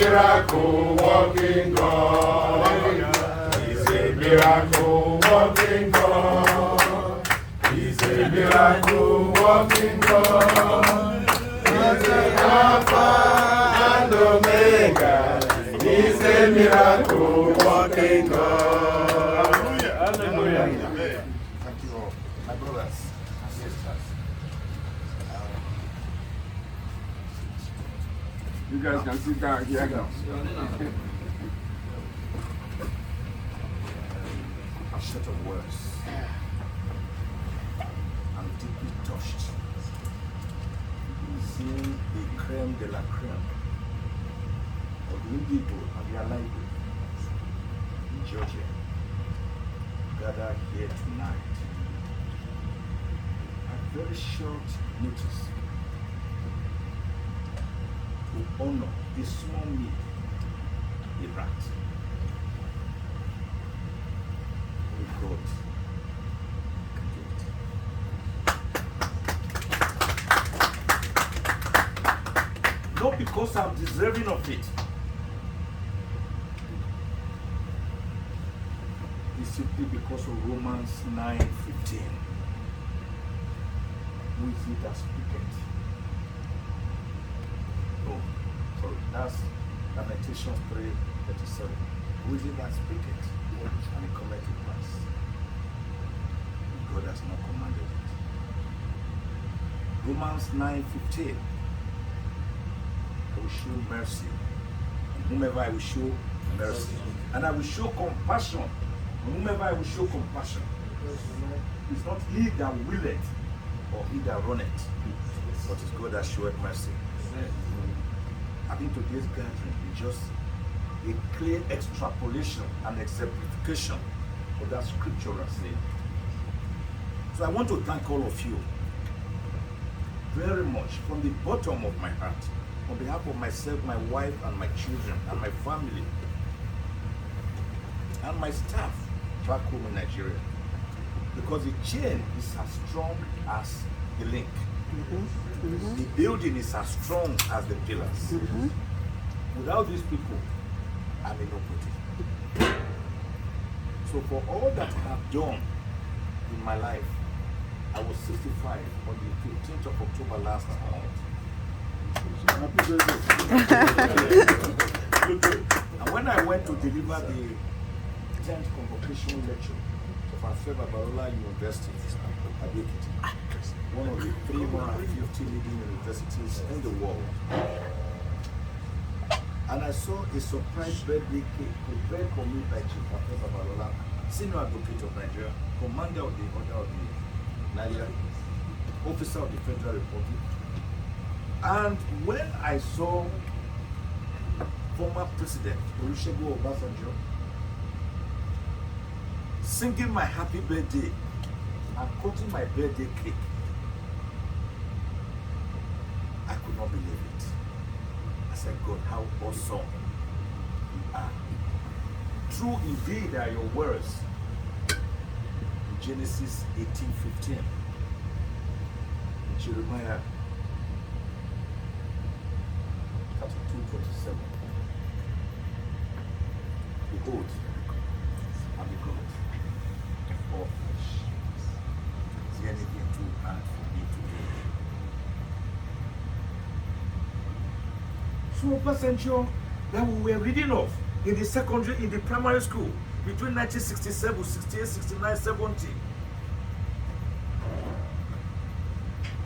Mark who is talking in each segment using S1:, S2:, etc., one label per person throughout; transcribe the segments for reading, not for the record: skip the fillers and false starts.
S1: miracle working God. He's a miracle working God. He's a miracle working God. He's the Alpha and Omega. He's a miracle working God. Hallelujah. Hallelujah. Thank you all. My brothers and sisters. You guys can sit down here now. A set of words. I'm deeply touched. Seeing the creme de la creme of the people of their library in Georgia gathered here tonight at very short notice to honor a small meal, a rat. Only God can do it. Not because I'm deserving of it. It's simply because of Romans 9:15. Who is it that speaketh? Oh, sorry, that's Lamentations 3:37. Who is it that speaketh? And it cometh to pass. God has not commanded it. Romans 9:15. I will show mercy on whomever I will show mercy. And I will show compassion on whomever I will show compassion. It's not he that willeth or he that runneth, but it's God that showeth mercy. I think today's gathering is just a clear extrapolation and exemplification of that scripture I say. So I want to thank all of you very much from the bottom of my heart, on behalf of myself, my wife, and my children, and my family, and my staff back home in Nigeria. Because the chain is as strong as the link. The building is as strong as the pillars. Without these people, I'm a nobody. So for all that I have done in my life, I was 65 on the 15th of October last month. And when I went to deliver the 10th convocation lecture of Afeba Barola University, one of the 350 leading universities in the world, and I saw a surprise birthday cake prepared for me by Chief Afeba Barola, Senior Advocate of Nigeria, Commander of the Order of the Nigeria, Officer of the Federal Republic. And when I saw former President Olusegun Obasanjo singing my happy birthday and cutting my birthday cake, I could not believe it. I said, God, how awesome you are. True indeed are your words in Genesis 18:15, in Jeremiah 32:27. Behold, I'm the God of all flesh. Is there anything too hard for me to do? So, Obasanjo that we were reading of in the secondary, in the primary school, between 1967, 68, 69, 70,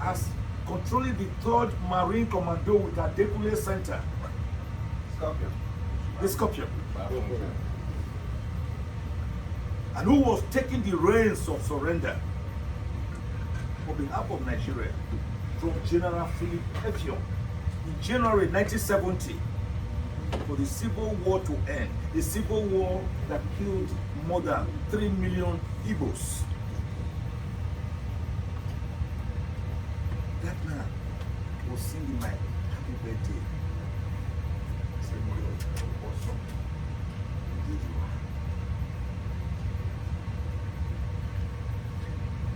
S1: as controlling the 3rd Marine Commando with a Dekule Center. Scorpion. The Scorpion. And who was taking the reins of surrender on behalf of Nigeria from General Philip Effiong in January 1970 for the Civil War to end. The Civil War that killed more than 3 million Igbos. That man was singing my happy birthday. Saying, God, how awesome indeed you are.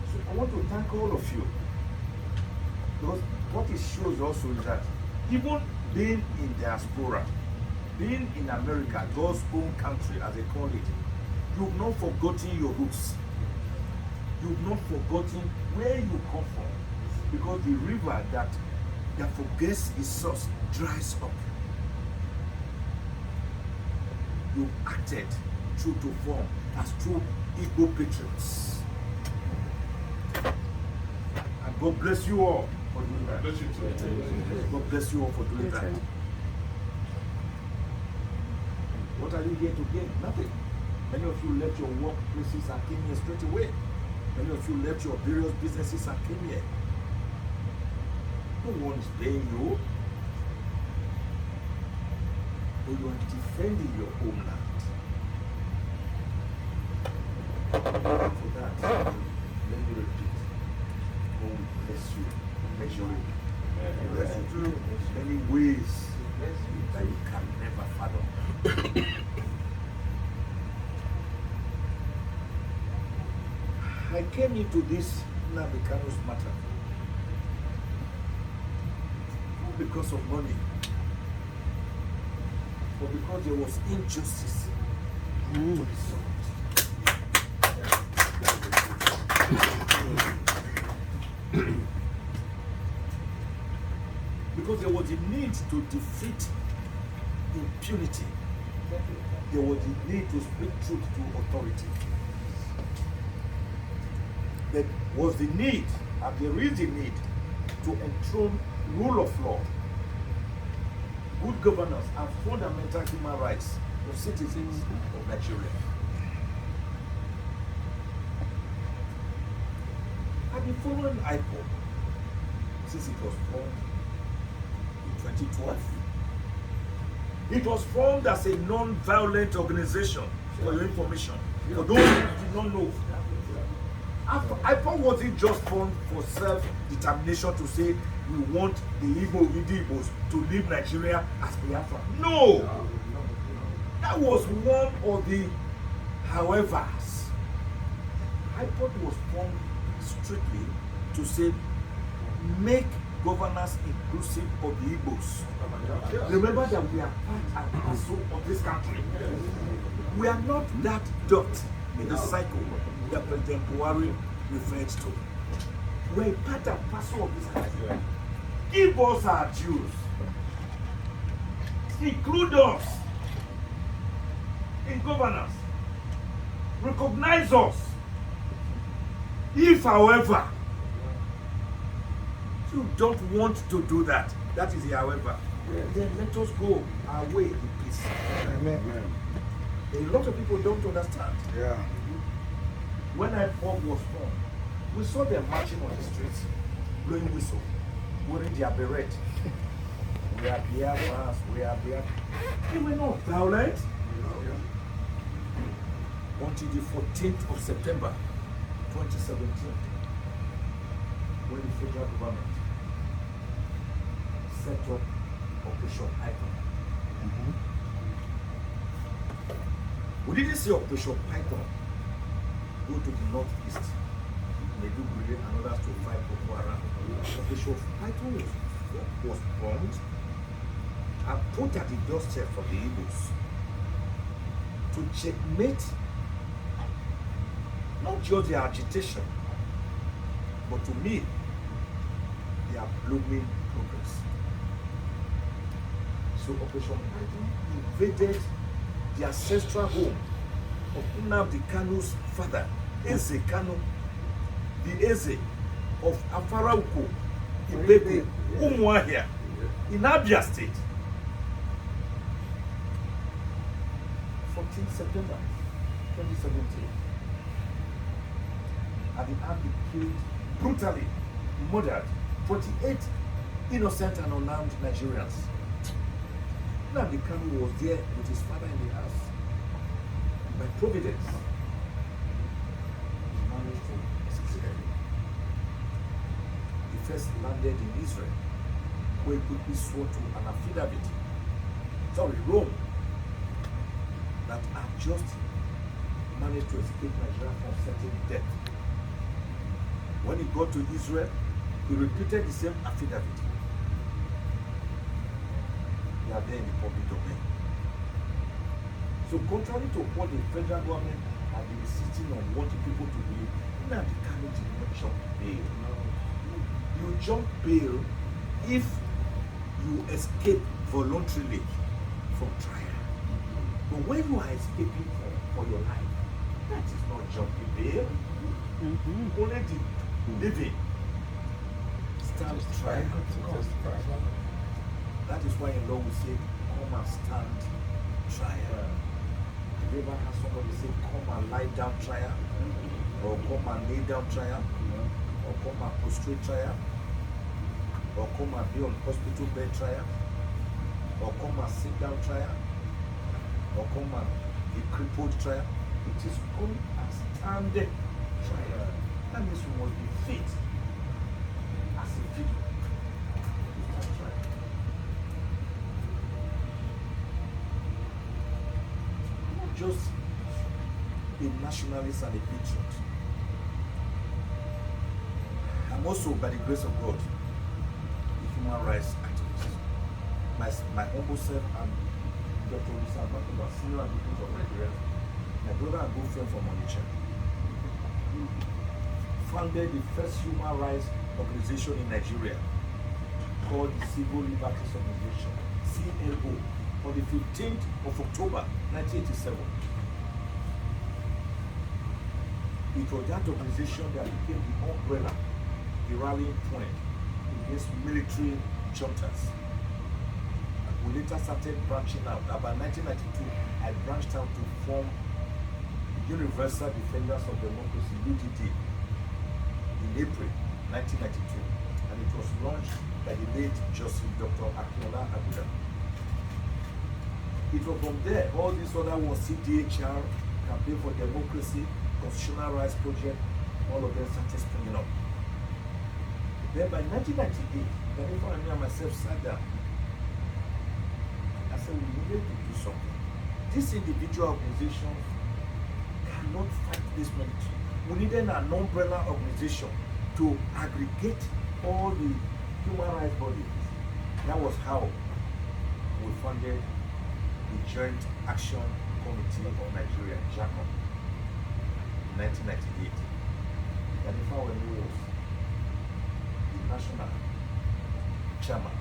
S1: So I want to thank all of you. Because what it shows also is that even being in diaspora, being in America, God's own country, as they call it, you've not forgotten your roots. You've not forgotten where you come from. Because the river that forgets its source dries up. You acted true to form as true Igbo patriots. And God bless you all for doing that. God bless you all for doing that. What are you here to gain? Nothing. Many of you left your workplaces and came here straight away. Many of you left your various businesses and came here. No one is paying you. But you are defending your homeland. For that, let me repeat. God will bless you. Make sure He bless you through many ways that you can never fathom. I came into this Nnamd matter not because of money, but because there was injustice to be solved. Because there was a need to defeat impunity. There was a need to speak truth to authority. There was the need, and there is the need, to enthrone rule of law, good governance, and fundamental human rights of citizens of Nigeria. I've been following IPOB since it was formed in 2012. It was formed as a non-violent organization, for your information. For those who did not know, IPOB wasn't just formed for self-determination to say we want the Igbos to leave Nigeria as Biafra. No! That was one of the howevers. IPOB was formed strictly to say make governance inclusive of the Igbos. Remember that we are part and parcel of this country. We are not that dot in the cycle that President Buhari referred to. We're part and parcel of this country. Give us our dues. Include us in governance. Recognize us. If, however, you don't want to do that, that is the however, then let us go our way in peace. Amen. A lot of people don't understand.
S2: Yeah.
S1: When IPOB was formed, we saw them marching on the streets, blowing whistle, wearing their beret. We are Biafras, we are Biafras. They were not violent. Until the 14th of September 2017, when the federal government set up Operation Python. We didn't see Operation Python go to the northeast, Maiduguri and others to fight Boko Haram. Operation Python was formed and put at the doorstep for the Igbos to checkmate not just their agitation, but to me, their blooming progress. So Operation Python invaded the ancestral home of Nnamd Kanu's father, Eze Kanu, the Eze of Afarauko, Ibebe, Umuahia, in Abia State. 14th September 2017. And the army killed, brutally murdered 28 innocent and unarmed Nigerians. Nnamd Kanu was there with his father in the house. And by providence, he managed to escape. He first landed in Israel, where he quickly swore to an affidavit, Rome, that had just managed to escape Nigeria from certain death. When he got to Israel, he repeated the same affidavit. They are there in the public domain. So contrary to what the federal government has been insisting on wanting people to believe, Nnamd Kanu did not jump bail. No. You jump bail if you escape voluntarily from trial. But when you are escaping for your life, that is not jumping bail. Only the living stand trial. That is why in law we say, come and stand trial. Have you ever had somebody say, come and lie down trial? Or come and lay down trial? Or come and prostrate trial? Or come and be on hospital bed trial? Or come and sit down trial? Or come and be crippled trial? It is come and stand trial. That means we must be fit as a people to stand trial. Not just a nationalist and a patriot. I'm also, by the grace of God, a human rights activist. My humble self and Dr. Lisa Abakaba, senior advocate of Nigeria, my brother and good friend from Onitsha, founded the first human rights organization in Nigeria called the Civil Liberties Organization, CLO, on the 15th of October 1987. It was that organization that became the umbrella, the rallying point against military juntas. We later started branching out. About 1992, I branched out to form Universal Defenders of Democracy, UDD, in April 1992. And it was launched by the late Justice Dr. Akinola Abuja. It was from there, all these other ones, CDHR, Campaign for Democracy, Constitutional Rights Project, all of them started springing up. Then by 1998, Jennifer and me and myself sat down. I said, we needed to do something. This individual organization cannot fight this military. We needed an umbrella organization to aggregate all the human rights bodies. That was how we funded the Joint Action Committee of Nigeria, JACOM, in 1998. Jennifer Wenu was the national chairman,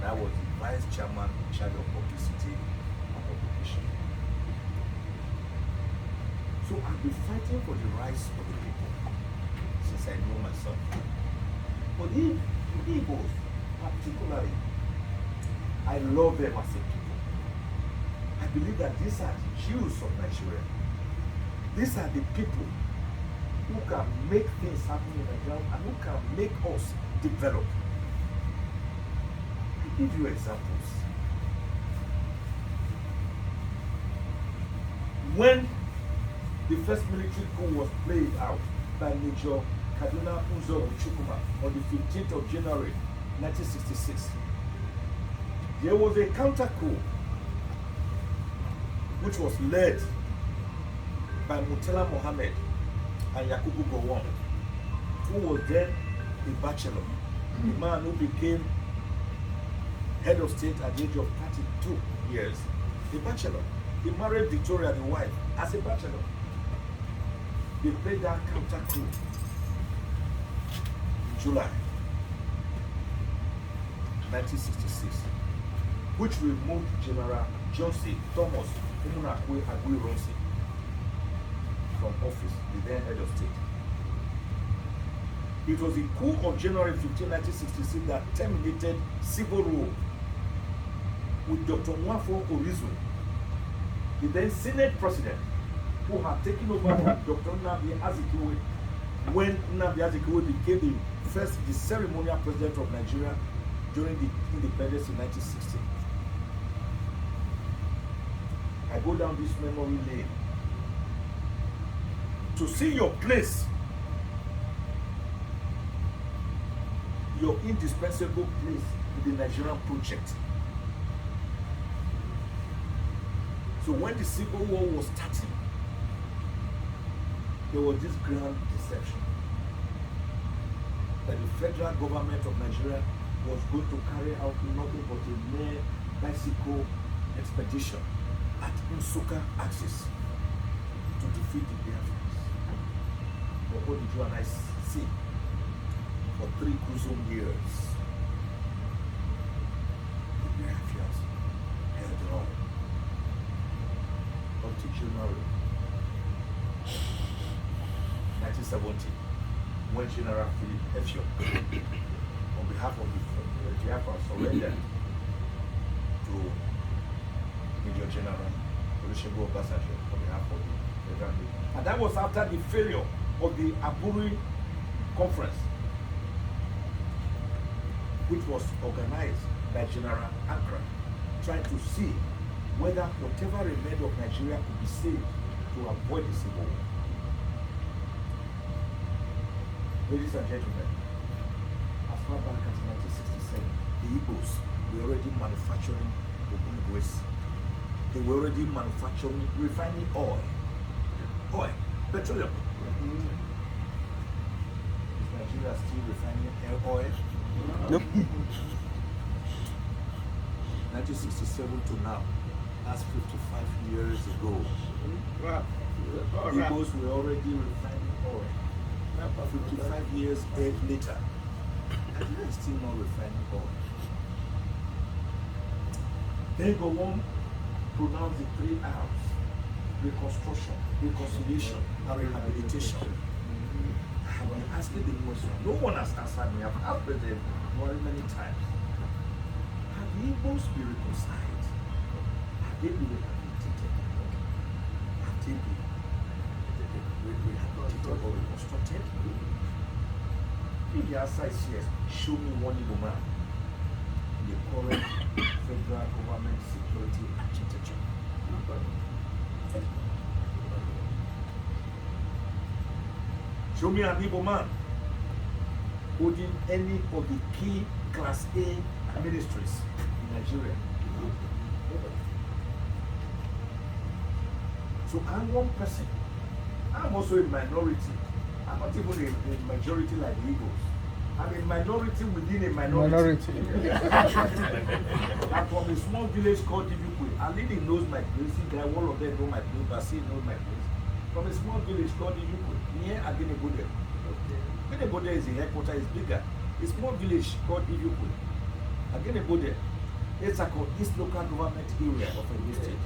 S1: and I was the vice chairman in charge of publicity and publication. So I've been fighting for the rights of the people since I know myself. But the Igbos, particularly, I love them as a people. I believe that these are the Jews of Nigeria. These are the people who can make things happen in Nigeria and who can make us develop. I give you examples. When the first military coup was played out by Major Kaduna Uzoro Chukuma on the 15th of January 1966, there was a counter coup which was led by Murtala Mohammed and Yakubu Gowon, who was then a bachelor, a man who became head of state at the age of 32 years, a bachelor. He married Victoria, the wife, as a bachelor. They played that counter coup in July 1966, which removed General Johnson Thomas Umunakwe Agui-Ronsi from office, the then head of state. It was the coup of January 15, 1966 that terminated civil rule with Dr. Nwafo Orizu, the then Senate president, who had taken over from Dr. Nnamd Azikiwe when Nnamd Azikiwe became the ceremonial president of Nigeria during the independence in 1960. I go down this memory lane to see your place, your indispensable place in the Nigerian project. So when the Civil War was starting, there was this grand deception that the federal government of Nigeria was going to carry out nothing but a mere bicycle expedition at Nsukka axis to defeat the Biafrans. But what did you and I see for 3 gruesome years? The Biafrans held on until January 1970, when General Philip Effiong, on behalf of the Biafra, surrendered to Major General Olusegun Obasanjo on behalf of the Federal Army. And that was after the failure of the Aburi Conference, which was organized by General Accra, trying to see whether whatever remained of Nigeria could be saved to avoid the civil war. Ladies and gentlemen, as far back as 1967, the Igbos were already manufacturing Ogungues. They were already manufacturing, refining oil, petroleum. Is Nigeria still refining oil?
S2: Nope.
S1: 1967 to now, that's 55 years ago. Igbos were already refining oil. 55 years later, and we are still not refining oil. Then go on, pronounce the 3 R's: reconstruction, reconciliation, and rehabilitation. I have been asking the question. No one has answered me. I've asked them many times. Have the Igbos been reconciled? Have they been rehabilitated? Have they been rehabilitated or reconstructed? If the answer is yes, show me one Igbo man in the current federal government security architecture. Show me an Igbo man holding any of the key Class A ministries in Nigeria. So I'm one person. I'm also a minority. I'm not even a majority like the Eagles. I'm a minority within a minority. I'm from a small village called Ibukwe. Alini knows my place. All of them know my place. Basi knows my place. From a small village called Ibukwe, near Agenebode. Agenebode is the headquarters, it's bigger. A small village called Ibukwe. Agenebode, it's a East local government area of a state.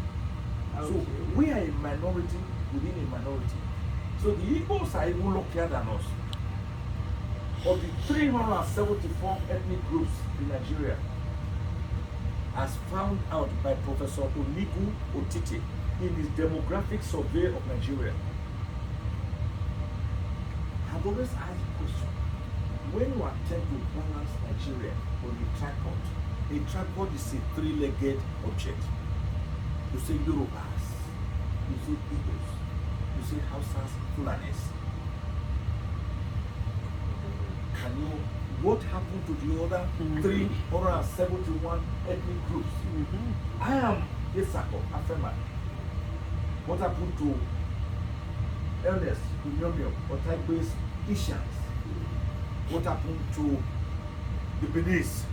S1: So we are a minority within a minority. So the Igbos are even luckier than us. Of the 374 ethnic groups in Nigeria, as found out by Professor Onigu Otite in his demographic survey of Nigeria, I've always asked the question, when you attempt to balance Nigeria on a tripod is a 3-legged object. You say Yorubas, you say Igbos, you say Hausas, Fulanis. Can you, what happened to the other 371 ethnic groups? I am Isako Afema. What happened to Ernest, Unyomyo, Otaigbe's Ishans? What happened to the Benis,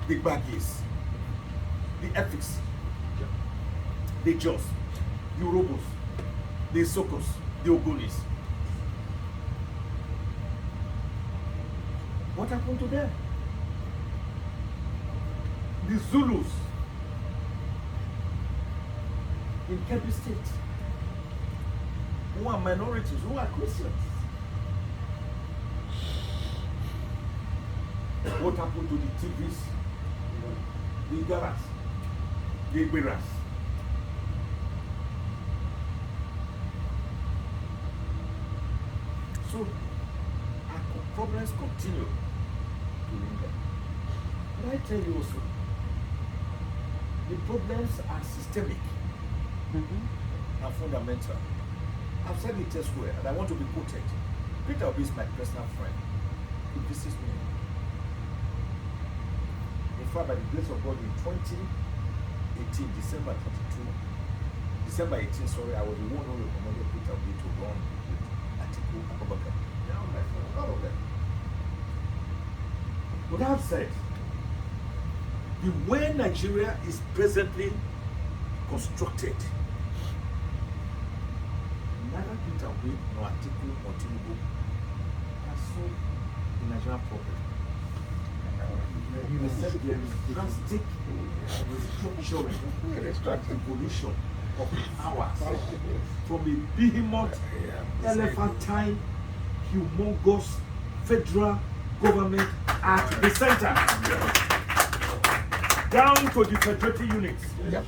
S1: the Baggies, the Ethics, the Jos, the Urobos, the Sokos, the Ogonis? What happened to them? The Zulus in Kebbi State, who are minorities, who are Christians. What happened to the TVs, the Igaras, the Igberas? So our problems continue to linger. But I tell you also, the problems are systemic and fundamental. I've said it elsewhere, and I want to be quoted. Peter Obi is my personal friend. He visits me. In fact, by the grace of God, in 2018, December 18, sorry, I was the one who recommended Peter Obi to run with Atiku Abubakar. Now, my friend, all of them. But I've said, the way Nigeria is presently constructed. Neither Peter Obi nor Atiku nor Tinubu has solved the Nigerian problem. Except there is drastic restructuring, evolution of ours from a behemoth, elephantine, humongous federal government at the center, down to the federative units.
S2: Yep.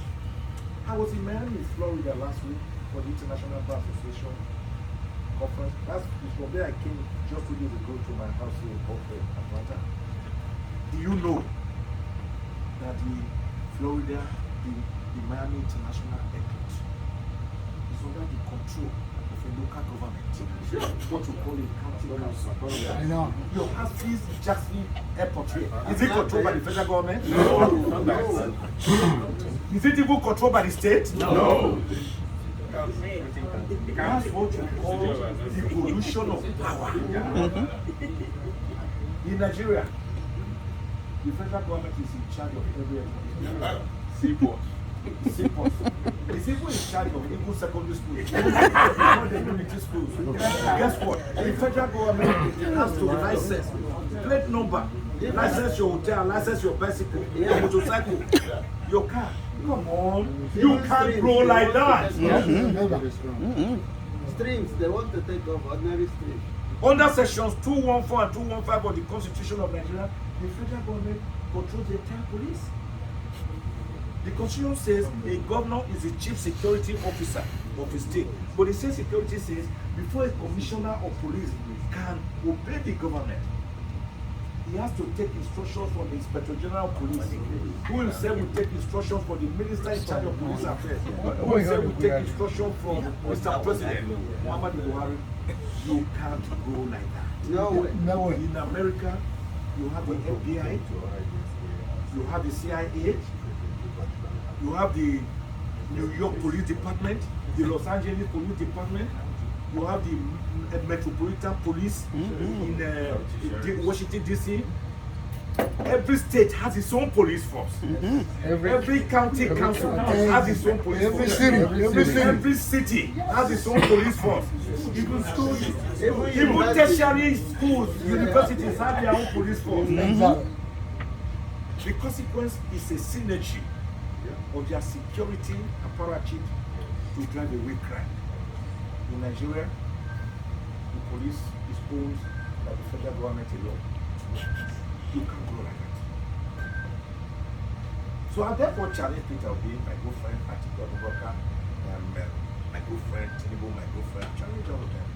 S1: I was in Miami, Florida last week for the International Bar Association conference. That's from there I came just 2 days ago to my house here in Atlanta. Do you know that the Florida, the Miami International Airport is under the control of a local government? What you call a county council.
S2: I know.
S1: Your Hafiz Jackson Airport here. Is it controlled by the federal government? No. Is it even controlled by the state?
S3: No.
S1: That's what you call the evolution of power. In Nigeria, the federal government is in charge of every seaport. It's even in charge of even secondary schools, not the community schools. Guess what? The federal government has to license plate number, license your hotel, license your bicycle, your motorcycle, your car. Come on, you can't grow like that.
S4: Streams, they want to take off ordinary streams.
S1: Under sections 214 and 215 of the Constitution of Nigeria, the federal government controls the entire police. The Constitution says a governor is the chief security officer of a state. But the state security says before a commissioner of police can obey the government, he has to take instructions from the Inspector General of Police, who himself will take instructions from the Minister in charge of Police Affairs, who himself will take instructions from Mr. President Muhammadu Buhari. You can't go like that.
S4: No way.
S2: No way.
S1: In America, you have the FBI, you have the CIA, you have the New York Police Department, the Los Angeles Police Department, you have the Metropolitan Police in Washington, D.C. Every state has its own police force. Every county council has its own police force. Every city has its own police force. Even schools, even tertiary schools, universities have their own police force. The consequence is a synergy of their security apparatus to drive away crime. In Nigeria, the police is owned by the federal government alone. You can't go like that. So I therefore challenge Peter Obi, my good friend, Atiku Abubakar, my good friend, Tinubu, my good friend, challenge all of them.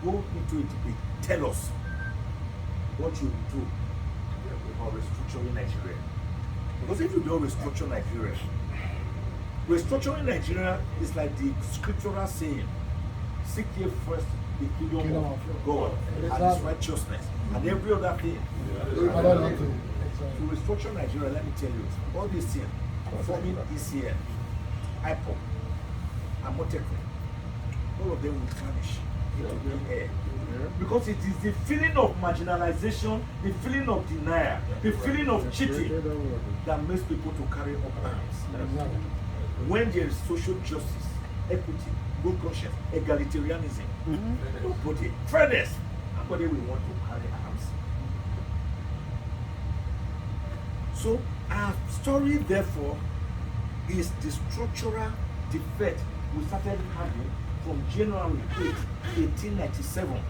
S1: Go into a debate. Tell us what you will do about restructuring Nigeria. Because if you don't restructure Nigeria, restructuring Nigeria is like the scriptural saying, seek ye first the kingdom of God and his righteousness and every other thing. To restructure Nigeria, let me tell you, all these things, forming ECN, IPOP, Amoteco, all of them will vanish into the air. Because it is the feeling of marginalization, the feeling of denial, the feeling of cheating that makes people to carry up arms. When there is social justice, equity, good conscience, egalitarianism, nobody, fairness, nobody will want to carry arms. So our story, therefore, is the structural defect we started having from January 8, 1897,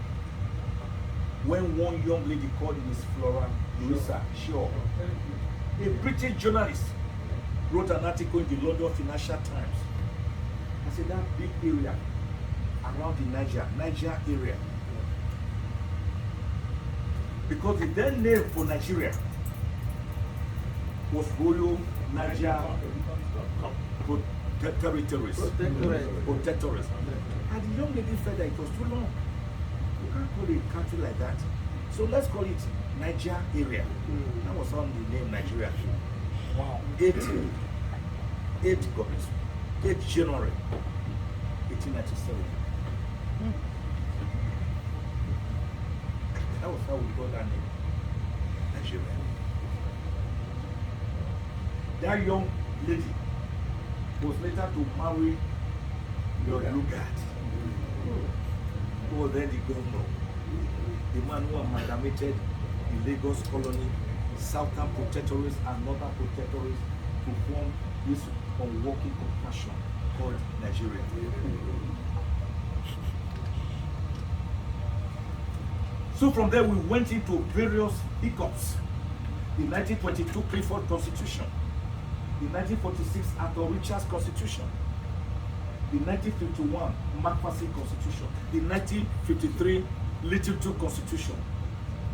S1: when one young lady called Miss Flora Louisa Shaw, a British journalist, wrote an article in the London Financial Times. I said that big area around the Niger area. Because the then name for Nigeria was Royal Niger Protectorate. And the young lady felt that it was too long. You can't call it a country like that. So let's call it Niger area. That was how the name Nigeria. Wow. 8 governments. 8 January 1897. That was how we got that name. Nigeria. That young lady was later to marry your Lugard, who was then the governor, the man who amalgamated the Lagos colony, Southern Protectorates and Northern Protectorates to form this unworking compassion called Nigeria. So from there we went into various hiccups. The 1922 Clifford Constitution, the 1946 Arthur Richards Constitution, the 1951 McPherson Constitution, the 1953 Little Two Constitution,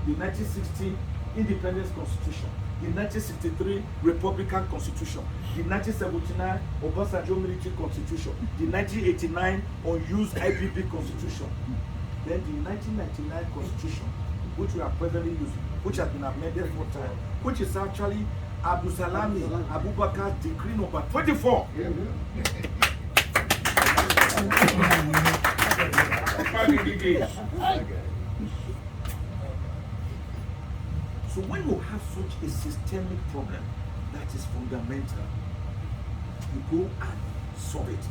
S1: the 1960 Independence Constitution, the 1963 Republican Constitution, the 1979 Obasanjo Military Constitution, the 1989 Unused IBB Constitution, then the 1999 Constitution, which we are presently using, which has been amended 4 times, which is actually Abdulsalami Abubakar's decree number 24. So when you have such a systemic problem that is fundamental, you go and solve it.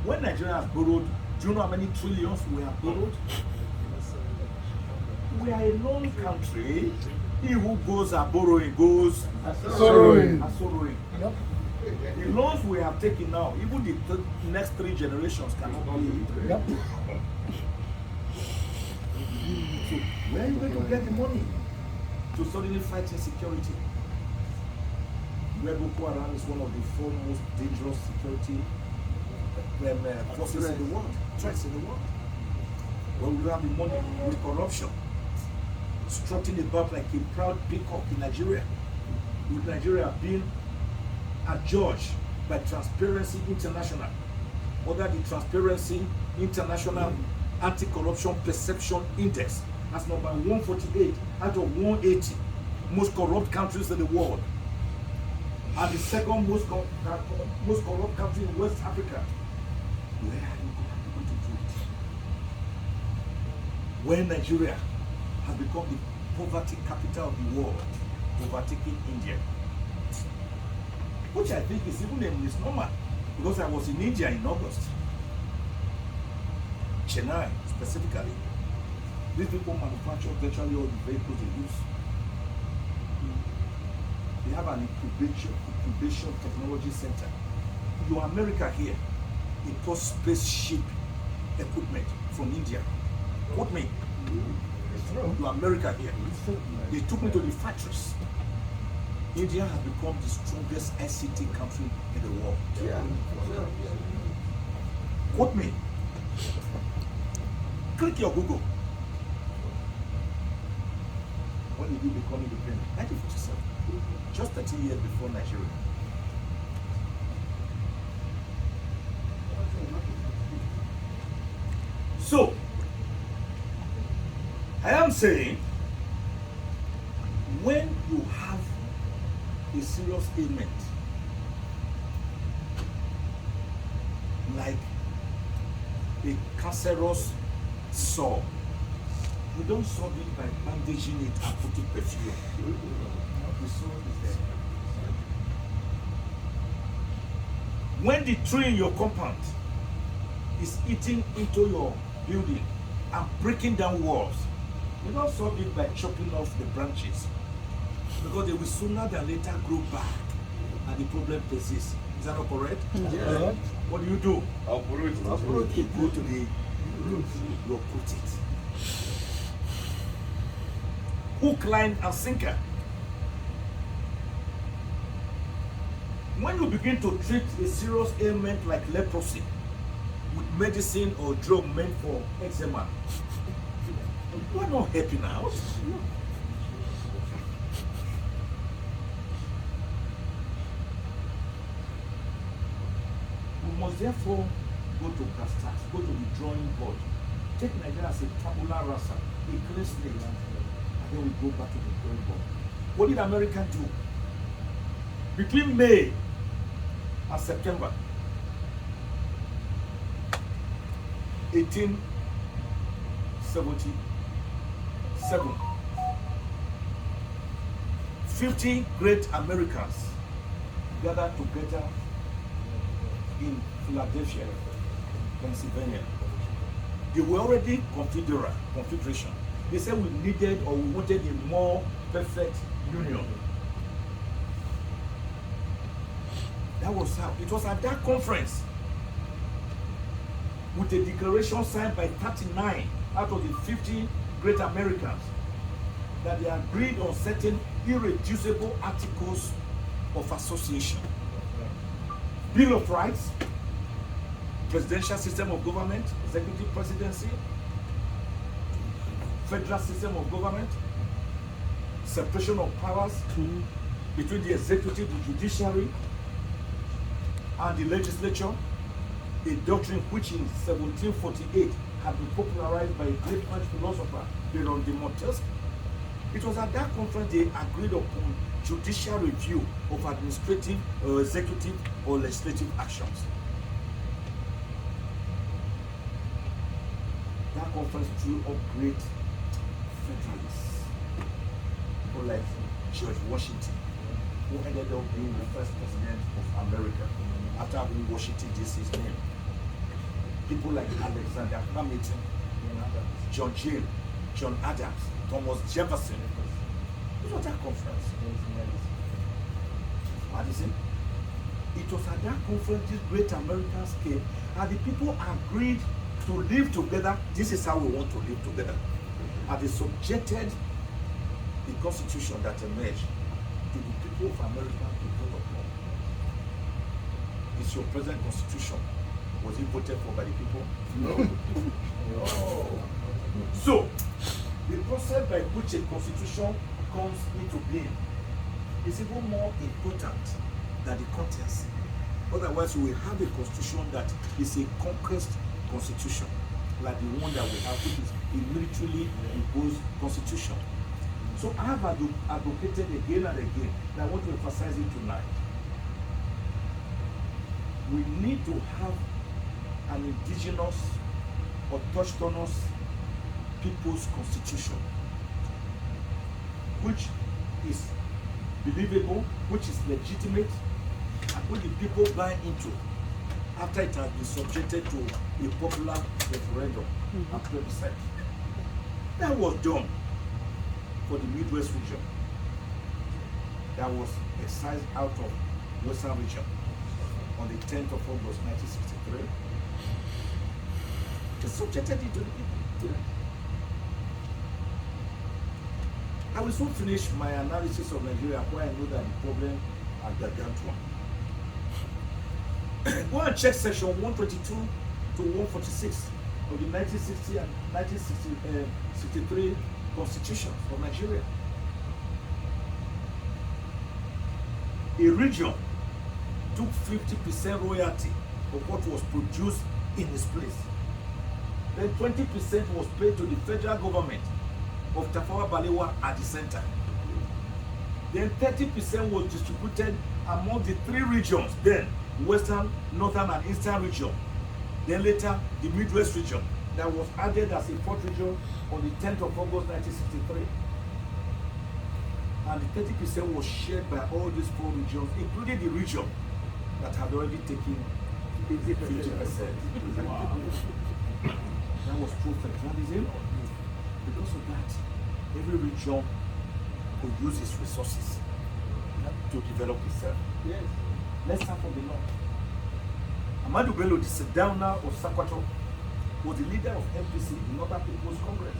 S1: When Nigeria has borrowed, do you know how many trillions we have borrowed? We are a known country. He who goes a borrowing goes a sorrowing. Yep. The loans we have taken now, even the next 3 generations cannot pay it. Yep. So where are you going to get the money to suddenly fight insecurity? Where Boko Haram is one of the 4 most dangerous security forces in the world, threats in the world. Where we have the money with corruption, strutting about like a proud peacock in Nigeria, with Nigeria being adjudged by Transparency International, under the Transparency International Anti-Corruption Perception Index as number 148 out of 180 most corrupt countries in the world, and the second most corrupt country in West Africa. Where are you going to do it? When Nigeria has become the poverty capital of the world, overtaking India, which I think is even a misnomer, because I was in India in August, Chennai specifically. These people manufacture virtually all the vehicles they use. They have an incubation technology center. Your America here, import spaceship equipment from India. Quote me. To America here. They took me to the factories. India has become the strongest ICT country in the world. Yeah. Quote me. Click your Google. When did you become independent? 1947. Just 30 years before Nigeria. So, I am saying, when you have a serious ailment, like a cancerous sore, you don't solve it by bandaging it and putting perfume. The sore is there. When the tree in your compound is eating into your building and breaking down walls, you don't solve it by chopping off the branches, because they will sooner than later grow back and the problem persists. Is that not correct?
S4: Yes.
S1: What do you do?
S4: Uproot it.
S1: You go to the root, you uproot it. Hook, line, and sinker. When you begin to treat a serious ailment like leprosy with medicine or drug meant for eczema, you are not helping out. We must therefore go to Castas, go to the drawing board, take Nigeria as a tabula rasa, a clean slate, and then we go back to the drawing board. What did America do? Between May and September 1877, 50 great Americans gathered together in Philadelphia, Pennsylvania. They were already confederation. They said we needed or we wanted a more perfect union. That was how. It was at that conference, with a declaration signed by 39 out of the 50 great Americans, that they agreed on certain irreducible articles of association. Bill of Rights, presidential system of government, executive presidency, federal system of government, separation of powers between the executive, the judiciary, and the legislature, a doctrine which in 1748 had been popularized by a great French philosopher, Baron de Montesquieu. It was at that conference they agreed upon judicial review of administrative or executive or legislative actions. That conference drew up great federalists, people like George Washington, who ended up being the first president of America after having Washington D.C. his name. People like Alexander Hamilton, John Jay, John Adams, Thomas Jefferson. It was that conference. Madison. It was at that conference these great Americans came, and the people agreed to live together. This is how we want to live together. And they subjected the constitution that emerged to the people of America to vote upon. It's your present constitution. Was it voted for by the people? No. No. So, the process by which a constitution comes into being is even more important than the contents. Otherwise, we will have a constitution that is a conquest constitution, like the one that we have, which is a militarily imposed constitution. So I have advocated again and again, and I want to emphasize it tonight. We need to have an indigenous, autochthonous people's constitution, which is believable, which is legitimate, and which the people buy into after it has been subjected to a popular referendum and plebiscite. That was done for the Midwest region. That was excised out of Western region on the 10th of August 1963. They subjected it to the people. I will soon finish my analysis of Nigeria, where I know that the problem are gargantuan. Go and check section 122 to 146 of the 1960 and 1963 constitutions of Nigeria. A region took 50% royalty of what was produced in its place. Then 20% was paid to the federal government of Tafawa Balewa at the center. Then 30% was distributed among the three regions, then Western, Northern, and Eastern region. Then later, the Midwest region that was added as a fourth region on the 10th of August 1963. And the 30% was shared by all these four regions, including the region that had already taken 50%. Wow. That was true federalism. Because of that, every region could use its resources to develop itself.
S4: Yes.
S1: Let's start from the north. Ahmadu Bello, the Sedona of Sokoto, was the leader of MPC, the Northern People's Congress.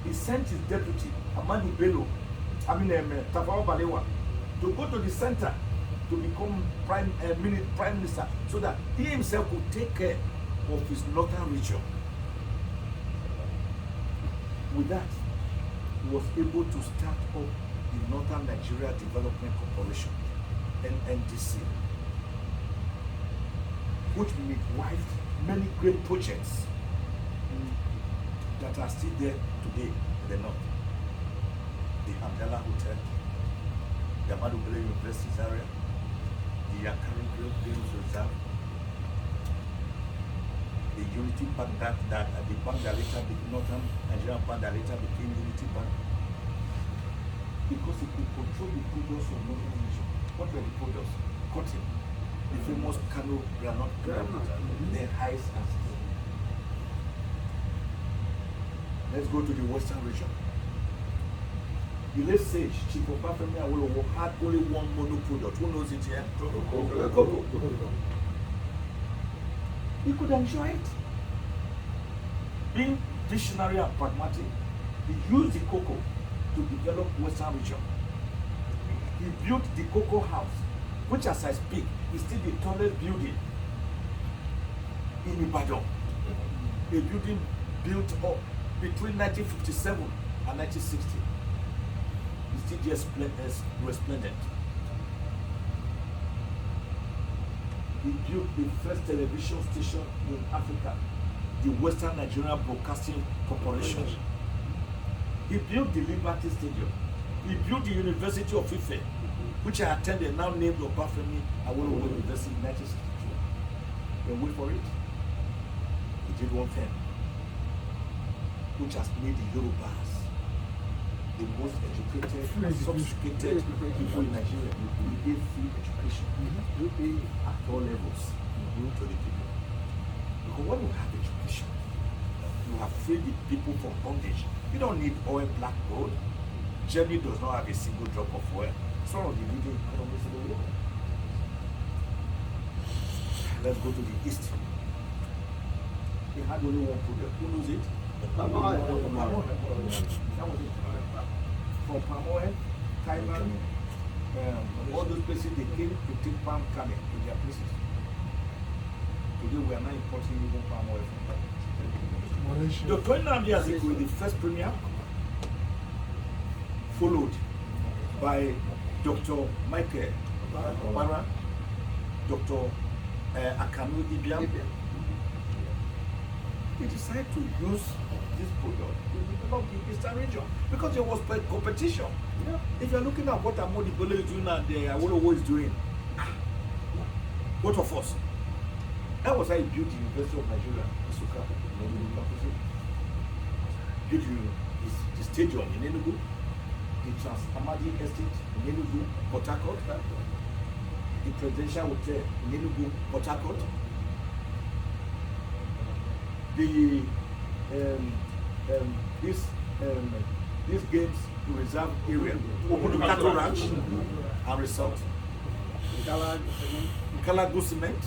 S1: He sent his deputy, Ahmadu Bello, Tafawa Balewa, to go to the center to become prime minister, so that he himself could take care of his northern region. With that, he was able to start up the Northern Nigeria Development Corporation, NNDC, which midwifed many great projects that are still there today in the north. The Hamdala Hotel, the Ahmadu Bello University's area, the Yakari Games Reserve, the Unity Bank, the bank that later became Northern Nigerian Bank that later became Unity Bank, because it could control the products of Northern region. What were the products? Cotton. The famous Kano granite the highest access. Let's go to the western region. The late sage Chief Obafemi Awolowo had only one mono product. Who knows it here? Cocoa. He could enjoy it. Being visionary and pragmatic, he used the cocoa to develop western region. He built the cocoa house, which as I speak is still the tallest building in Ibadan. A building built up between 1957 and 1960. It's still just resplendent. He built the first television station in Africa, the Western Nigeria Broadcasting Corporation. He built the Liberty Stadium. He built the University of Ife, which I attended, now named Obafemi Awolowo University in 1962. Then wait for it. He did one thing, which has made the Yorubas the most educated, sophisticated people in Nigeria. We gave free education at all levels to the people. Because when you have education, you have freed the people from bondage. You don't need oil, black gold. Germany does not have a single drop of oil. It's one of the leading economies in the world. Let's go to the east. They had only one product. Who knows it? Palm oil. That was it. From palm oil, Thailand, all those places they came to take palm kernel to their places. Today we are now importing even palm oil from Thailand. Dr. Nnamd was the first premier, followed by Dr. Michael Obara, Dr. Akanu Ibiam. They decided to use this product to develop the eastern region because there was competition. Yeah. If you're looking at what Nnamd is doing and Awolowo is doing, what of us? That was how he built the University of Nigeria, Nsukka, built the stadium in Enugu, the Trans-Amadi Estate in Enugu, Port Harcourt, the Presidential Hotel in Enugu, Port Harcourt, the these games reserve area, Obudu Ranch and Resort, Kalagu Cement.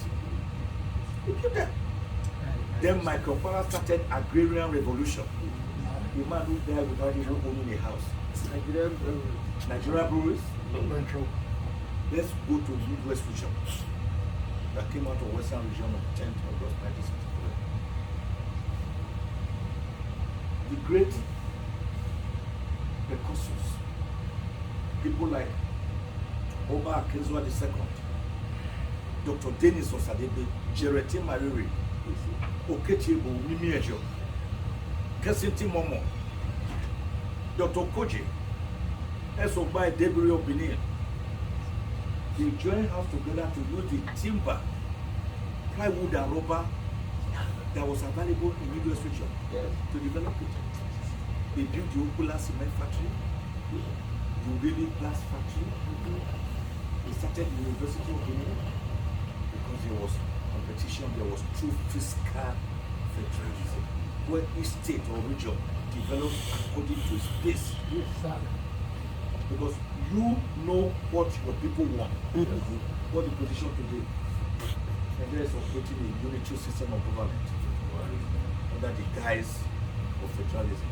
S1: Then Micropower started agrarian revolution. The man who died without even owning a house. Nigeria breweries. Let's go to the Midwest region that came out of Western region on 10th August 1963. The great precursors, people like Oba Akinzwa II, Dr. Dennis Osadebe, Jerete Mariri, Okechebo Mimi Ejo, Kesinti Momo, Dr. Koji, Esobai Debiri of Benin. They joined hands together to use the timber, plywood and rubber that was available in Midwest region to develop it. They built the Okula Cement Factory, the Ugeli Glass Factory. They started the University of Benin because there was competition, there was true fiscal federalism, where each state or region developed according to its pace. Because you know what your people want. What the position today. Nigeria is operating a unitary system of government under the guise of federalism.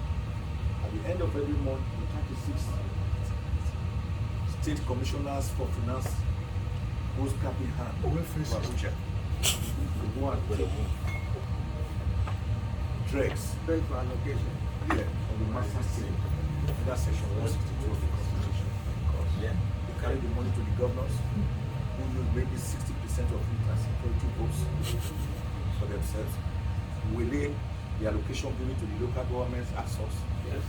S1: At the end of every month, the 36 state commissioners for finance goes cap in hand to Abuja. Go and take dregs
S4: for allocation.
S1: On the master state. That section 162 of the Constitution. They carry the money to the governors, who use maybe 60% of it as security votes for themselves. We lay the allocation given to the local governments as source. Yes.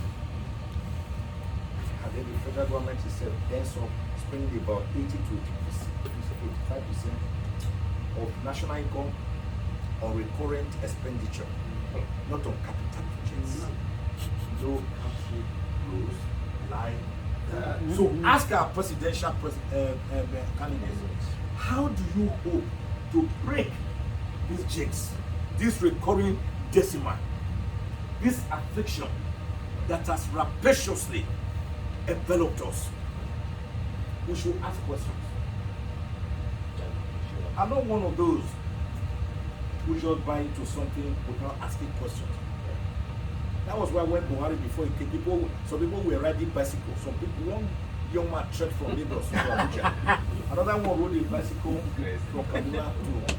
S1: And then the federal government itself ends up spending about 80 to 85% of national income on recurrent expenditure, not on capital projects. No country grows like that. So ask our presidential candidates, how do you hope to break these jinx, this recurring decimal, this affliction that has rapaciously enveloped us. We should ask questions. I'm not one of those who just buy into something without asking questions. That was why when Buhari, before he came, some people were riding bicycles. Some people, one young man trekked from Lagos to Abuja. Another one rode a bicycle from Kaduna to.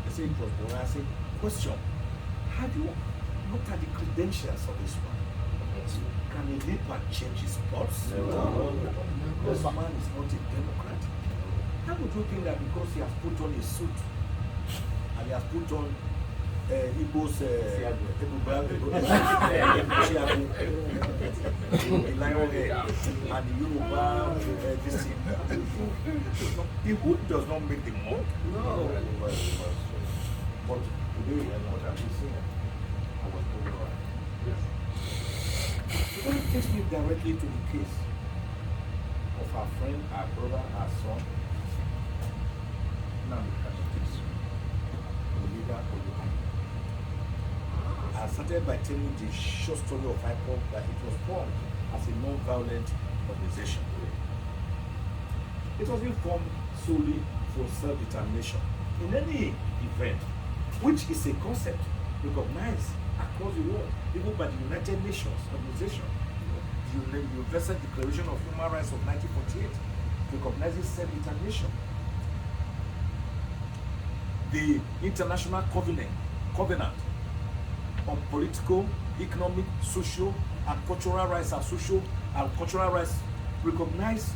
S1: They say it was Buhari. I said, question, how do you look at the credentials of this man? Can a leaper change his pulse? No. This man is not a Democrat. How would you think that because he has put on a suit and he has put on Igbo's lion head and the Yoruba this thing? The hood does not make the monk. No. But today, what I'm saying, I was over. So that takes me directly to the case of our friend, our brother, our son, Nnamd, the leader of the army. I started by telling the short story of IPOB that it was formed as a non-violent organization. It wasn't formed solely for self-determination. In any event, which is a concept recognized across the world, even by the United Nations Organization, the Universal Declaration of Human Rights of 1948 recognizes self-determination. The International Covenant on Political, Economic, Social, and Cultural Rights and Social and Cultural Rights recognize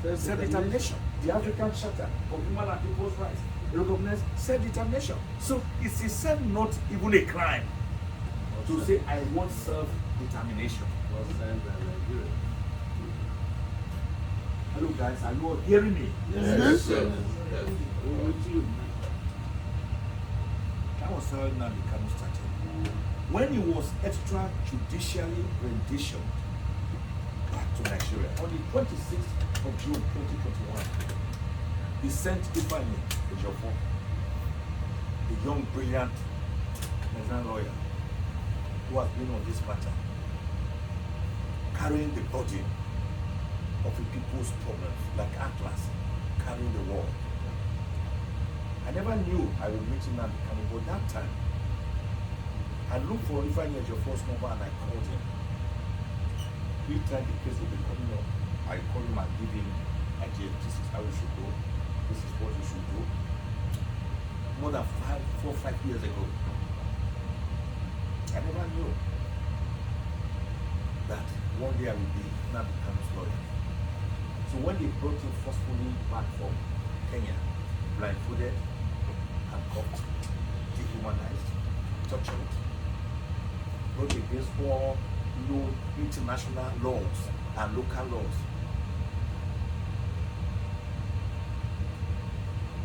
S1: self-determination. The African Charter of Human and People's Rights recognize self-determination. So it's itself not even a crime to say I want self-determination. Hello guys, are you all hearing me?
S4: Yes, sir.
S1: That was how Nnamd started. When he was extrajudicially renditioned back to Nigeria on the 26th of June 2021, he sent Ifeanyi Ejiofor, a young, brilliant Nigerian lawyer who has been on this matter, carrying the burden of the people's problems, like Atlas carrying the world. I never knew I would meet Nnamd, but that time, I looked for Ifeanyi Ejiofor's number and I called him. Every time the case will be coming up, I call him and give him ideas. This is how you should go. This is what you should do. More than 4 or 5 years ago, I never knew that one day I would be Nnamd's lawyer. So when they brought him forcefully back from Kenya, blindfolded, handcuffed, dehumanized, tortured, brought against all international laws and local laws.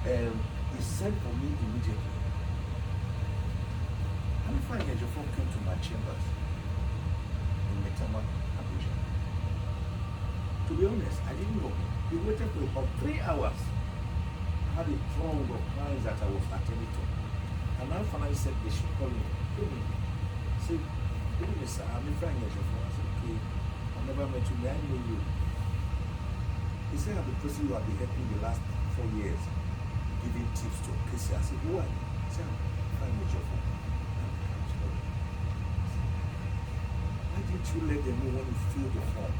S1: And he sent for me immediately. And Ifeanyi Ejiofor came to my chambers in Metama, Abuja. To be honest, I didn't know him. He waited for about 3 hours. I had a throng of clients that I was attending to. And now finally said they should call me. Say, good evening, sir. I'm Ifeanyi Ejiofor. I said, okay, I never met you. May I know you? He said, I'm the person you have been helping the last 4 years, giving tips to cases. I said, who are you? He said, I'm Ifeanyi Ejiofor. Why didn't you let them know when you fill the form?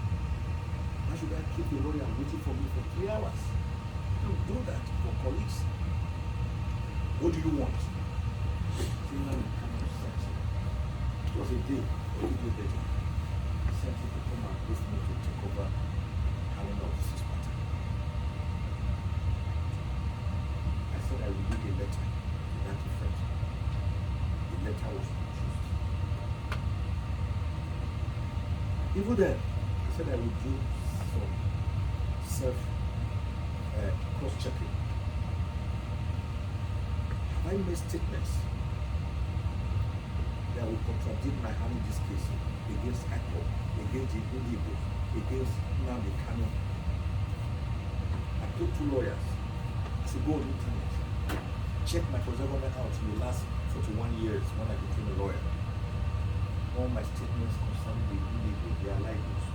S1: Why should I keep a lawyer waiting for me for 3 hours? Don't do that for colleagues. What do you want? It was a day, a little better. He sent me to come and with me to take over carrying out this matter. I said I will read a letter to that effect. The letter was produced. Even then, I said I would do some cross-checking. Have I made statements that will contradict my hand in this case against IPOB, against the Igbo, against Nnamd? I took 2 lawyers. should go on the internet. Check my government out in the last 41 years when I became a lawyer. All my statements concerning the illegal, their libels,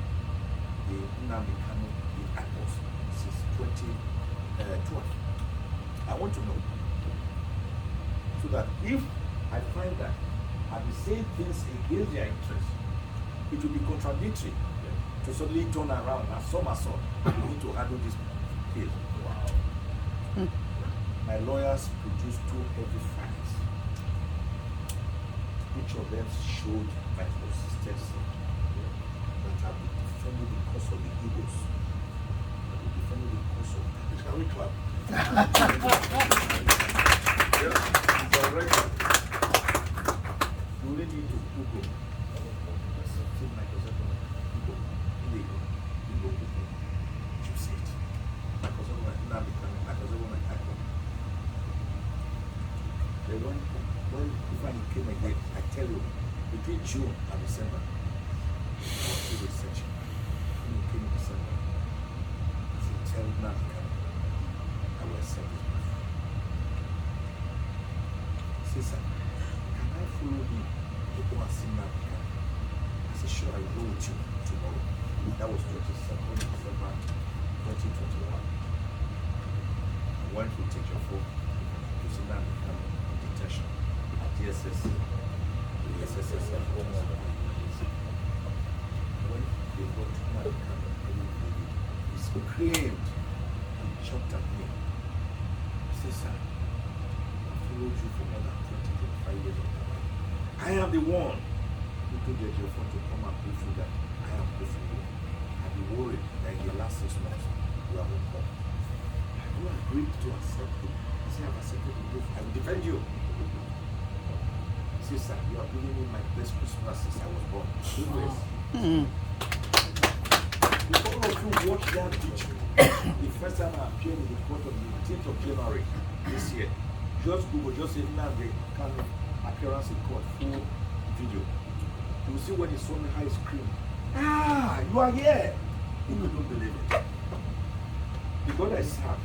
S1: the Nnamd, the apples since 2012. I want to know. So that if I find that I'm saying things against their interests, it will be contradictory to suddenly turn around and somersault. We need to handle this case. Wow. My lawyers produced 2 heavy files. Each of them showed my consistency that I will defend the cause of the Igbos. I will defend the cause of that. Can we clap? Yes, it's all right. You only need to Google. My when he came again, I tell you, between June and December, I was still researching. When he came in December, I said, tell Nnamd, I will accept this brief. He said, sir, can I follow you to go and see Nnamd? I said, sure, I will go with you tomorrow. That was 22nd December 2021. I went to take your phone to see Nnamd on detention at DSS. The SSS when they got to Nnamd, he screamed and jumped at me. He said, sir, I followed you for more than 25 years of my life. I am the one who could get your phone to come and brief you that I am briefing you. I'd be worried that in the last 6 months you haven't come. Have you agreed to accept it? I say, I've accepted the brief. I will defend you. He says, sir, you are giving me my best Christmas since I was born. If all of you watch that video, the first time I appeared in the court on the 18th of January this year, just Google, just say Nnamd kind of appearance in court, full video. You will see when he saw me high scream, ah, you are here. He couldn't believe it. The God I serve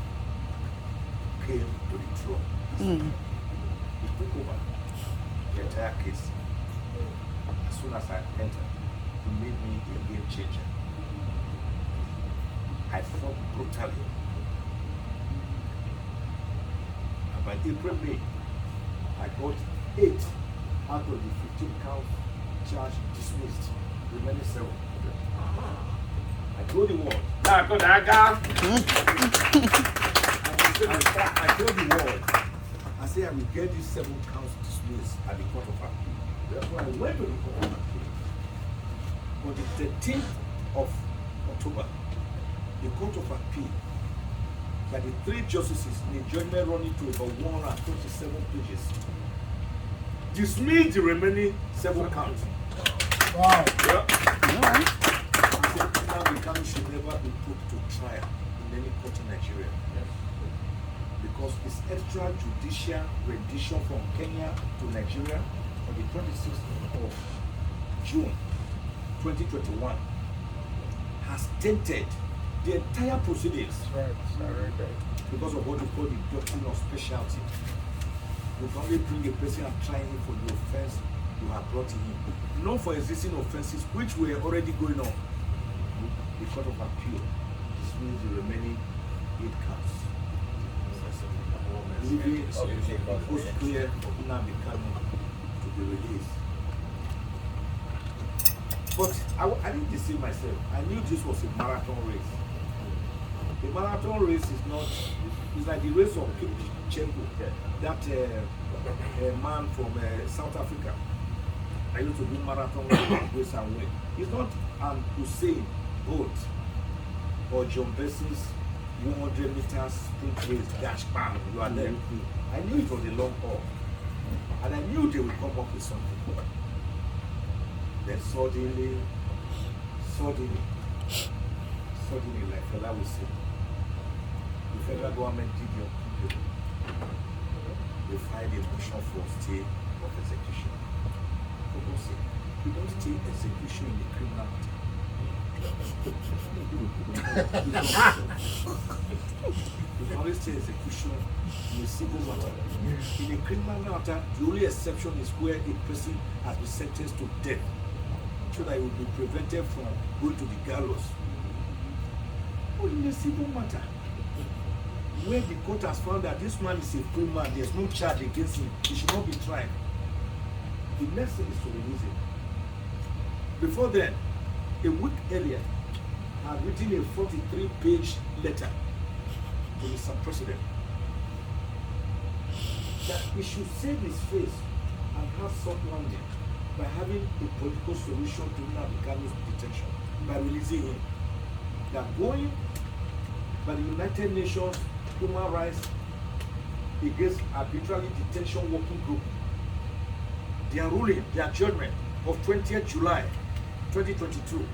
S1: came to the throne. He took over the entire case. As soon as I entered, he made me a game changer. I fought brutally. And by April, May, I got 8 out of the 15 counts charge dismissed, remaining 7. I told the world. I told the world. I said I will get these 7 counts dismissed at the Court of Appeal. Therefore, I went to the Court of Appeal. On the 13th of October, the Court of Appeal, by the 3 justices in the judgment running to about 127 pages, dismissed the remaining 7 counts.
S4: Wow.
S1: Yeah. Nnamd should never be put to trial in any court in Nigeria. Yes. Because his extrajudicial rendition from Kenya to Nigeria on the 26th of June 2021 has tainted the entire proceedings.
S4: Right.
S1: Because of what we call the doctrine of specialty. You can only bring a person and try him for the offense you have brought him, not for existing offenses which were already going on. The Court of Appeal dismissed the remaining 8 counts, leaving the coast clear for Nnamd to be released. But I didn't deceive myself. I knew this was a marathon race. The marathon race is not, it's like the race of Kipchembo, that man from South Africa. I used to do marathon race and win. It's not an Usain Bolt or John Besson's 100 meters sprint race dash, bam, you are there. I knew it was a long haul. And I knew they would come up with something. Then suddenly, like Fela will say, the federal government did your people. They filed a motion for stay of execution. For God's sake, you don't stay execution in the criminal matter. You can only say execution in a civil matter. In a criminal matter, the only exception is where a person has been sentenced to death, so that he will be prevented from going to the gallows. But in a civil matter, where the court has found that this man is a free man, there's no charge against him, he should not be tried. The next thing is to release him. Before then, a week earlier, I had written a 43-page letter to Mr. President that he should save his face and have soft landing by having a political solution to Nnamd detention, by releasing him. They are going by the United Nations Human Rights Against Arbitrary Detention Working Group. Their ruling, their judgment of 20th July 2022,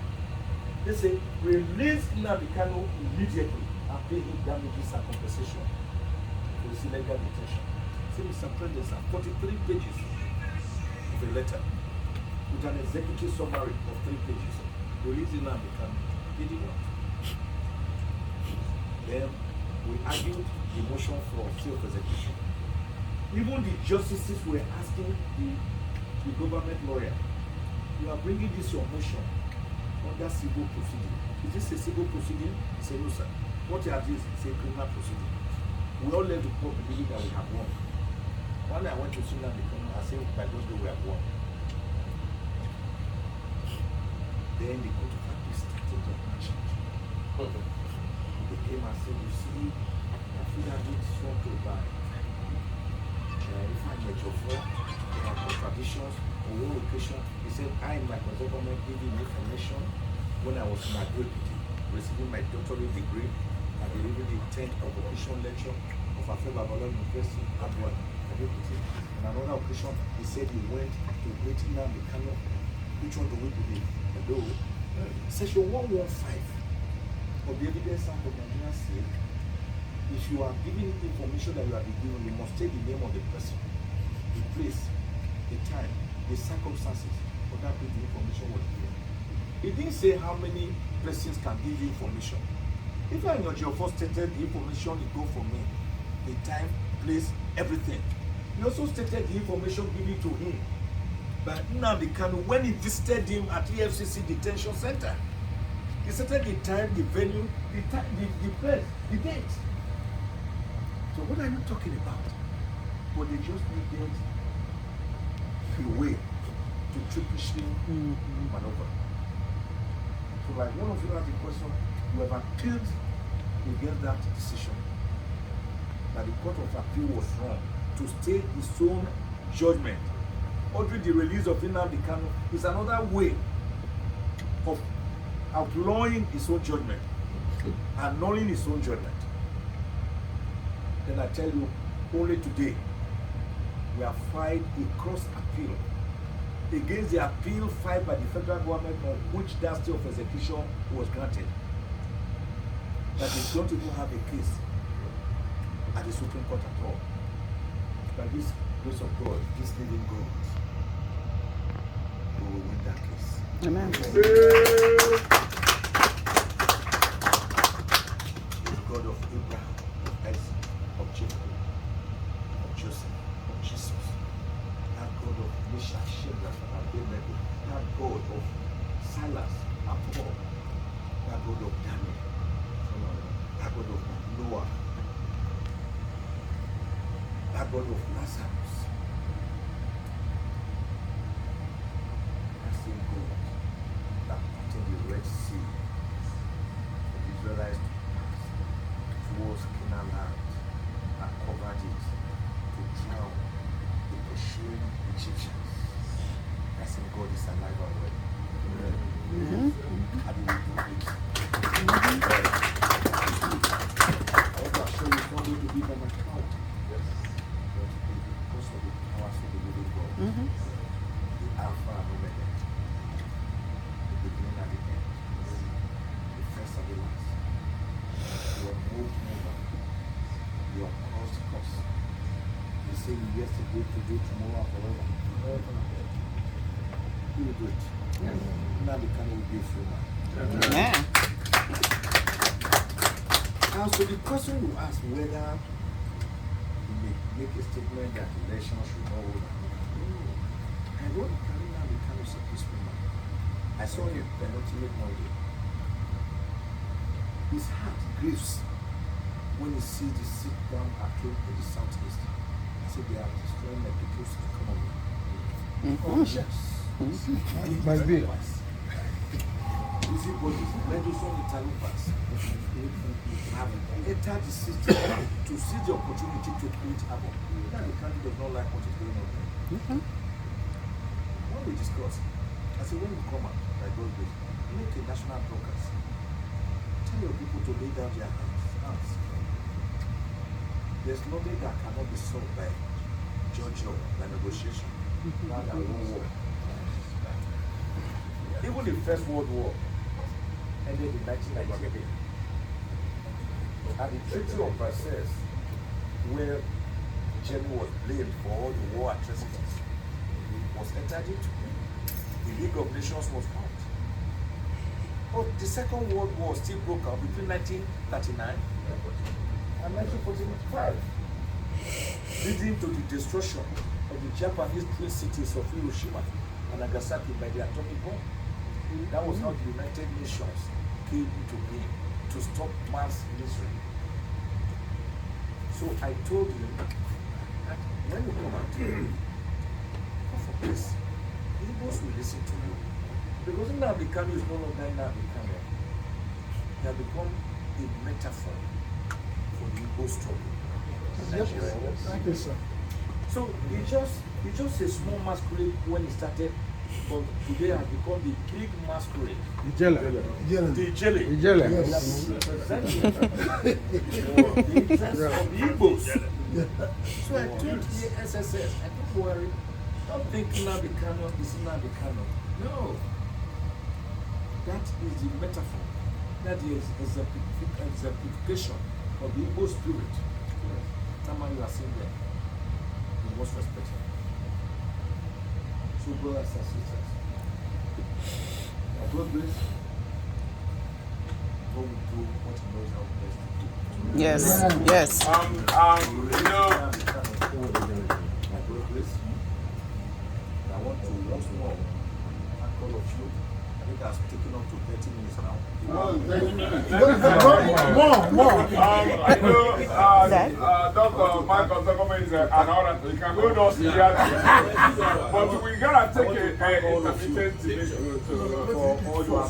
S1: they say release Nnamd immediately and pay him damages and compensation for his illegal detention. Say, Mr. President, 43 pages of a letter with an executive summary of 3 pages. Releasing Nnamd. They did not. Then we argued the motion for stay of execution. Even the justices were asking the government lawyer, you are bringing this your motion under civil proceeding. Is this a civil proceeding? He said, no, sir. What you have is a criminal proceeding. We all left the court believing that we have won. When I went to see Nnamd, I said, by God's grace, we have won. Then the court of appeal started the action. They came and said, you see, I feel that it's sworn to by. If I met your friend, there are contradictions. On one occasion, he said, I in my government giving information when I was in my graduate, receiving my doctorate degree and delivering the 10th convocation lecture of Afe Babalola University at one. On another occasion, he said he went to meet Nnamd. Which one do we believe? Hello. Section 115 of the Evidence Act of Nigeria says, if you are giving information that you are given, you must take the name of the person, the place, the time, the circumstances for that the information was given. It didn't say how many persons can give you information. If I know your first stated the information, it go for me, the time, place, everything. He also stated the information given to him by Nnamd when he visited him at EFCC detention center. He stated the time, the venue, the place, the date. So what are you talking about? But they just needed a way to trickishly maneuver. So like one of you asked the question, you have appealed against that decision. That the Court of Appeal was wrong to stay his own judgment. Ordering the release of Nnamd is another way of outlawing his own judgment, annulling his own judgment. Then I tell you, only today, we have filed a cross appeal against the appeal filed by the federal government on which that stay of execution was granted. That they don't even have a case at the Supreme Court at all. By this grace of God, this living God, we will win that case.
S2: Amen.
S1: The God of Abraham, of Isaac, of Jacob, of Joseph, of Jesus, that God of Meshach, Shadrach, and Abednego, that God of Silas and Paul, that God of Daniel, that God of Noah, that God of Lazarus, that same God that parted the Red Sea for the Israelites to pass towards Canaan land and covered it to drown the pursuing Egyptians. That same God is alive and well. How do we do it? I want to show you it's not going to be by my power. Because of the powers of the living God. The Alpha and Omega. The beginning and the end. The first and the last. Your moved mover. Your caused cause. You say you yesterday, today, tomorrow, and forever. Who will do it? Now the can will be a free man.
S2: Yeah.
S1: And so the question you ask whether you may make a statement that election should not hold. I wrote Karina becomes a peaceful man. I saw him penultimate Monday. His heart grieves when he sees the sit down arcade in the southeast. I said they are destroying my people's economy. Oh, yes.
S3: It must be.
S1: Easy bodies, Medicine Italian pass. Have entered the system to see the opportunity to create havoc. That the country does not like what is going on there. When we discuss, I said, when you come out, by God's grace, make a national broadcast. Tell your people to lay down their hands. There's nothing that cannot be solved by judge or by negotiation. Rather than war. Even the First World War ended in 1998. And the Treaty of Versailles, where Germany was blamed for all the war atrocities, was entered into. The League of Nations was formed. But the Second World War still broke out between 1939 and 1945, leading to the destruction of the Japanese twin cities of Hiroshima and Nagasaki by the atomic bomb. That was how the United Nations came into being to stop mass misery. So I told him that when you come out here, go for peace. The Igbos will listen to you. Because Nnamd is no longer Nnamd. He has become a metaphor for the Igbo struggle.
S3: Thank you, sir.
S1: So it's just a small masquerade when it started, but today has become the big masquerade. The jelly.
S3: Yes.
S1: The interest of the Igbos. So I told the SSS, I don't worry, don't think Nnamd is Nnamd. No. That is the metaphor. That is exemplification of the Igbo spirit. Tama, you are saying there. You must respect him. So, brothers and sisters, God bless. God will do what he knows how best to do.
S2: Yes. Yes.
S1: My God bless. I want to once more thank all of you. I think I've taken up to 30 minutes now.
S3: More.
S5: I know Dr. Michael Zuckerman is an orator. You can go downstairs. But we gotta take a intermittent for all your